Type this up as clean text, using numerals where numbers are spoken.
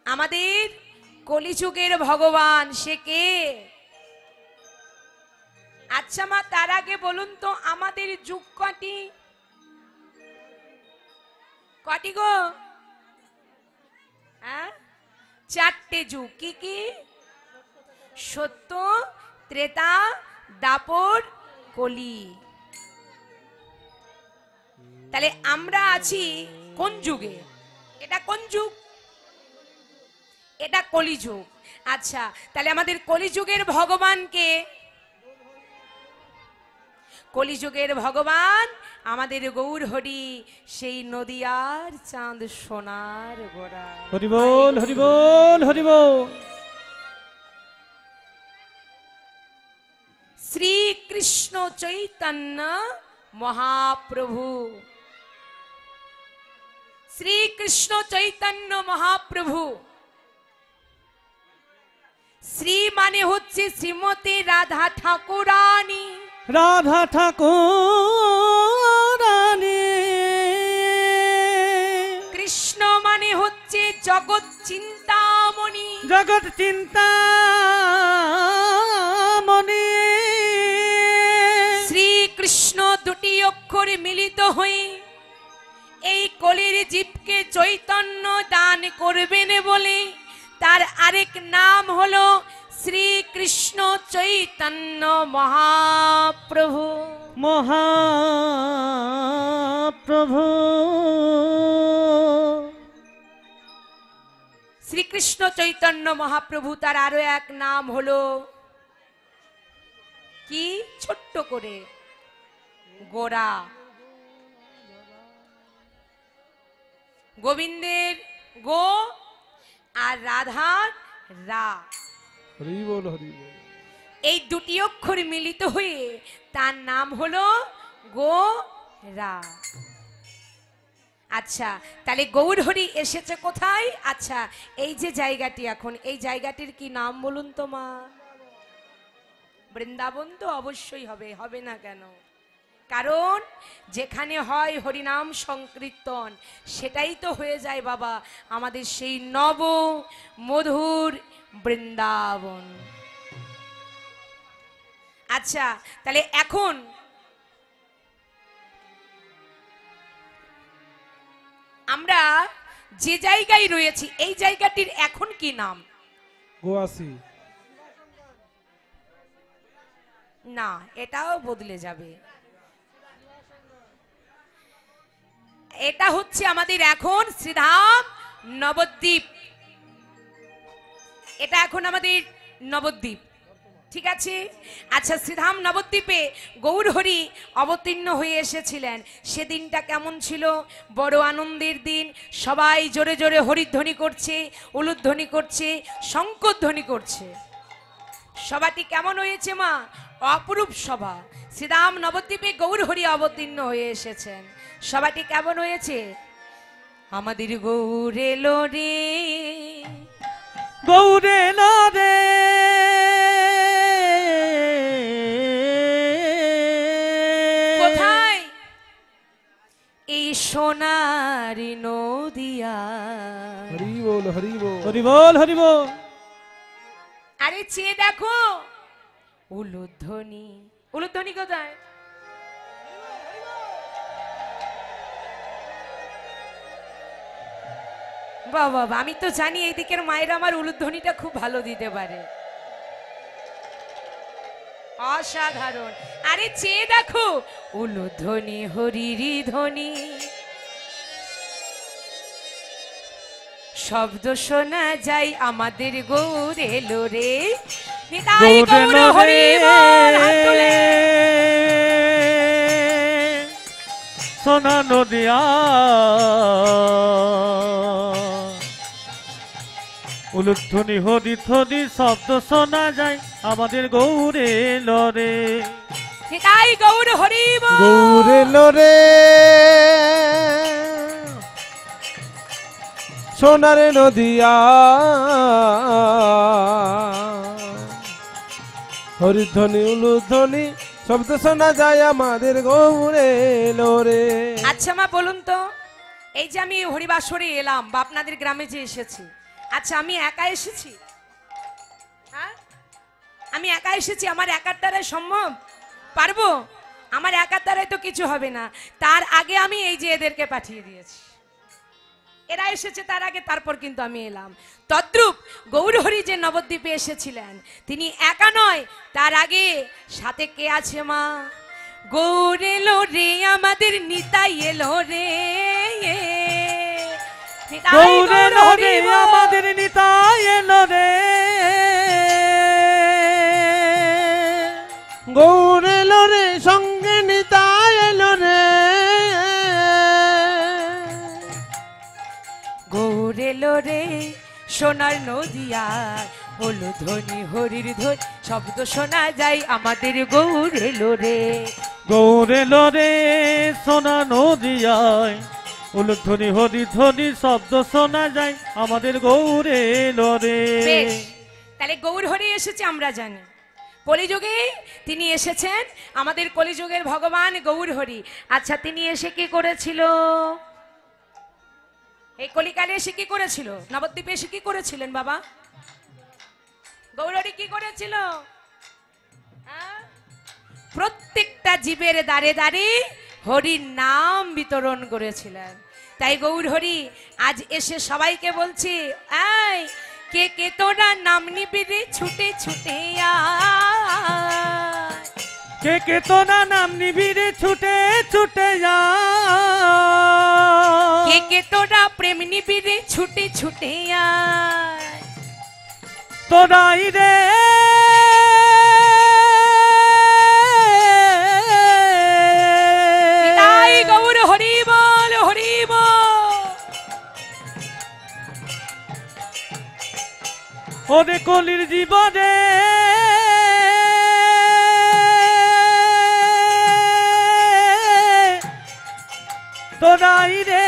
আমাদের কলিযুগের ভগবান সে কে? আচ্ছা মা, তার আগে বলুন তো আমাদের যুগ কটি? কটি গো? হ্যাঁ, চারটে যুগ। কি কি? সত্য, ত্রেতা, দাপর, কলি। তাহলে আমরা আছি কোন যুগে? এটা কোন যুগ? এটা কলিযুগ। আচ্ছা, তাহলে আমাদের কলিযুগের ভগবানকে? কলিযুগের ভগবান আমাদের গৌর হরি, সেই নদিয়ার চাঁদ সোনার গোরা। হরি বল, হরি বল, হরি বল। শ্রীকৃষ্ণ চৈতন্য মহাপ্রভু, শ্রীকৃষ্ণ চৈতন্য মহাপ্রভু। শ্রী মানে হচ্ছে শ্রীমতী রাধা ঠাকুরানী, রাধা ঠাকুরানী। কৃষ্ণ মানে হচ্ছে জগৎ চিন্তামণি, জগৎ চিন্তামণি। শ্রীকৃষ্ণ দুটি অক্ষর মিলিত হয়ে এই কলির জীবকে চৈতন্য দান করবেন বলে তার আরেক নাম হলো শ্রীকৃষ্ণ চৈতন্য মহাপ্রভু। মহাপ্রভু। শ্রীকৃষ্ণ চৈতন্য মহাপ্রভু, তার আরো এক নাম হলো কি? ছোট্ট করে গোরা। গোবিন্দের গো আর রাধার রা, হরি বল, হরি বল। এই দুটি অক্ষর মিলিত হয়ে তার নাম হলো গো রা। আচ্ছা, তাহলে গৌর হরি এসেছে কোথায়? আচ্ছা, এই যে জায়গাটি, এখন এই জায়গাটির কি নাম বলুন তো মা? বৃন্দাবন তো অবশ্যই হবে, হবে না কেন? কারণ যেখানে হয় হরিনাম সংকীর্তন সেটাই তো হয়ে যায় বাবা আমাদের সেই নব মধুর বৃন্দাবন। আচ্ছা, তাহলে এখন আমরা যে জায়গায় রয়েছি এই জায়গাটির এখন কি নাম? গোয়াসি। না, এটাও বদলে যাবে। এটা হচ্ছে আমাদের এখন শ্রীধাম নবদ্বীপ। এটা এখন আমাদের নবদ্বীপ, ঠিক আছে? আচ্ছা, শ্রীধাম নবদ্বীপে গৌর হরি অবতীর্ণ হয়ে এসেছিলেন। সেদিনটা কেমন ছিল? বড় আনন্দের দিন। সবাই জোরে জোরে হরিধ্বনি করছে, উলুধ্বনি করছে, শঙ্খধ্বনি করছে। সভাটি কেমন হয়েছে মা? অপরূপ সভা। শ্রীধাম নবদ্বীপে গৌর হরি অবতীর্ণ হয়ে এসেছেন। সভাটি কেমন হয়েছে? আমাদের গৌর এলো রে, গৌর এলো রে। কোথায়? এই সোনার নদিয়া। হরি বল, হরি বল, হরি বল, হরি বল। আরে চেয়ে দেখো, উলুধ্বনি। উলুধ্বনি কোথায়? বাবা, আমি তো জানি এই দিকের মায়েরা আমার উলুধ্বনিটা খুব ভালো দিতে পারে। অসাধারণ। আরে চেয়ে দেখো, উলুধ্বনি হরিরি ধ্বনি, শব্দ শোনা যায় আমাদের গৌর এলো রে। নিতাই গৌর হরি বল, হাত তুলে। সোনা নদিয়া উলুধ্বনি হরি ধ্বনি শব্দ শোনা যায় আমাদের গৌর এলো রে। নিতাই গৌর হরি বল। গৌর এলো রে, সোনার নদিয়া হরিধ্বনি উলুধ্বনি শব্দ শোনা যায় আমাদের গৌর এলো রে। আচ্ছা মা, বলুন তো, এই যে আমি হরিবাসরে এলাম বা আপনাদের গ্রামে যে এসেছি, আচ্ছা আমি একা এসেছি, হ্যাঁ আমি একা এসেছি, আমার একার দ্বারাই সম্ভব? পারবো? আমার একার দ্বারাই তো কিছু হবে না। তার আগে আমি এই যে এদেরকে পাঠিয়ে দিয়েছি, এরা এসেছে তার আগে, তারপর কিন্তু আমি এলাম। তদ্রূপ গৌরহরি যে নবদ্বীপে এসেছিলেন তিনি একা নয়, তার আগে সাথে কে আছে মা? গৌর এলো রে আমাদের নিতাই এলো রে, নিতাই গৌর এলো গৌরহরি রে বল। আমাদের নিতাই এলো রে, গৌর এলো রে সঙ্গে নিতাই এলো রে, গৌর এলো রে সোনার নদিয়ার, হলো ধ্বনি হরির ধ্বনি, শব্দ শোনা যায় আমাদের গৌর এলো রে। গৌর এলো রে সোনা নদিয়ায়, উলুধ্বনি হরি ধ্বনি শব্দ শোনা যায় আমাদের গৌর এলো রে। বেশ, তাহলে গৌর হরি এসেছে আমরা জানি, কলিযুগে তিনি এসেছেন, আমাদের কলিযুগের ভগবান গৌর হরি। আচ্ছা তিনি এসে কি করেছিল? এই কলিকালে এসে কি করেছিল? নবদ্বীপে এসে কি করেছিলেন বাবা? গৌর হরি কি করেছিল? হ্যাঁ? প্রত্যেকটা জীবের দ্বারে দ্বারে হরির নাম বিতরণ করেছিলেন। তাই গৌর হরি আজ এসে সবাইকে বলছি, এই কে কে তোরা নাম নিবি রে ছুটে ছুটে আয়। কে কে তোরা নাম নিবি রে ছুটে ছুটে যা, কে কে তোরা প্রেম নিবি রে ছুটে ছুটে আয়। তোরাই রে তাই গৌর হরি বল হরি বল। ওরে কলির জীবনে তোরাই রে